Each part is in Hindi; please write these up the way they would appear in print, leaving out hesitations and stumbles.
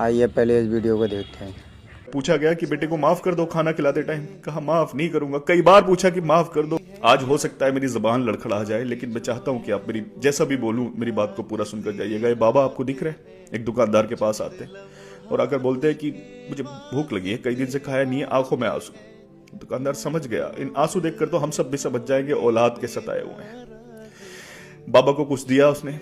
आइए पहले इस वीडियो को देखते हैं। पूछा गया कि बेटे को माफ कर दो खाना खिलाते टाइम, कहा माफ नहीं करूंगा। कई बार पूछा कि माफ कर दो। आज हो सकता है मेरी जबान लड़खड़ा जाए, लेकिन मैं चाहता हूं कि आप मेरी जैसा भी बोलूं मेरी बात को पूरा सुनकर जाइएगा। ये बाबा आपको दिख रहे हैं, एक दुकानदार के पास आते हैं और आकर बोलते हैं कि मुझे भूख लगी है, कई दिन से खाया नहीं है, आंखों में आंसू। दुकानदार समझ गया, इन आंसू देखकर तो हम सब भी समझ जाएंगे औलाद के सताए हुए हैं। बाबा को कुछ दिया, उसने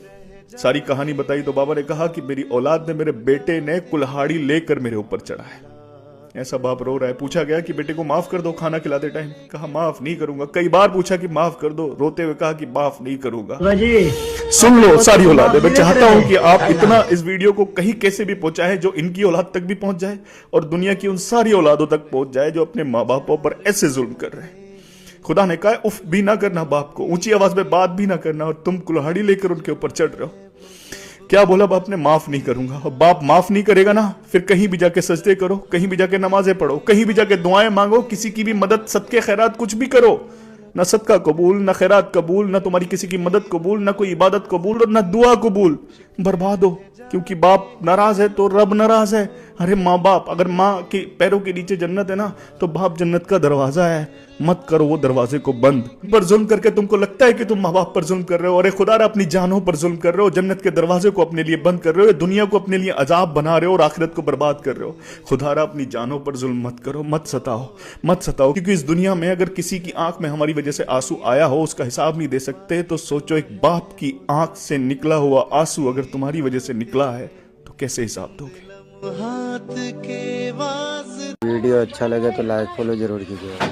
सारी कहानी बताई तो बाबा ने कहा कि मेरी औलाद ने, मेरे बेटे ने कुल्हाड़ी लेकर मेरे ऊपर चढ़ा है। ऐसा बाप रो रहा है। पूछा गया कि बेटे को माफ कर दो खाना खिलाते टाइम, कहा माफ नहीं करूंगा। कई बार पूछा कि माफ कर दो, रोते हुए कहा कि माफ नहीं करूंगा। सुन लो सारी औलाद, मैं चाहता हूं कि आप इतना इस वीडियो को कहीं कैसे भी पहुंचाएं जो इनकी औलाद तक भी पहुंच जाए और दुनिया की उन सारी औलादों तक पहुंच जाए जो अपने माँ बापों पर ऐसे जुल्म कर रहे हैं। खुदा ने कहा उफ भी ना करना, बाप को ऊंची आवाज में बात भी ना करना, और तुम कुल्हाड़ी लेकर उनके ऊपर चढ़ रहे हो। क्या बोला बाप ने? माफ नहीं करूंगा। और बाप माफ नहीं करेगा ना, फिर कहीं भी जाके सजदे करो, कहीं भी जाके नमाजें पढ़ो, कहीं भी जाके दुआएं मांगो, किसी की भी मदद, सदके खैरात कुछ भी करो, ना सदका कबूल, ना खैरात कबूल, ना तुम्हारी किसी की मदद कबूल, ना कोई इबादत कबूल और ना दुआ कबूल। बर्बाद हो, क्योंकि बाप नाराज है तो रब नाराज है। अरे माँ बाप, अगर माँ के पैरों के नीचे जन्नत है ना, तो बाप जन्नत का दरवाजा है। मत करो वो दरवाजे को बंद। पर जुल्म करके तुमको लगता है कि तुम माँ बाप पर जुल्म कर रहे हो, अरे खुदा अपनी जानों पर जुल्म कर रहे हो, जन्नत के दरवाजे को अपने लिए बंद कर रहे हो, दुनिया को अपने लिए अजाब बना रहे हो और आखिरत को बर्बाद कर रहे हो। खुदारा अपनी जानों पर जुल्म मत करो, मत सताओ, मत सताओ, क्योंकि इस दुनिया में अगर किसी की आंख में हमारी वजह से आंसू आया हो, उसका हिसाब नहीं दे सकते, तो सोचो एक बाप की आंख से निकला हुआ आंसू अगर तुम्हारी वजह से निकला है तो कैसे हिसाब दोगे? वीडियो अच्छा लगे तो लाइक फॉलो जरूर कीजिएगा।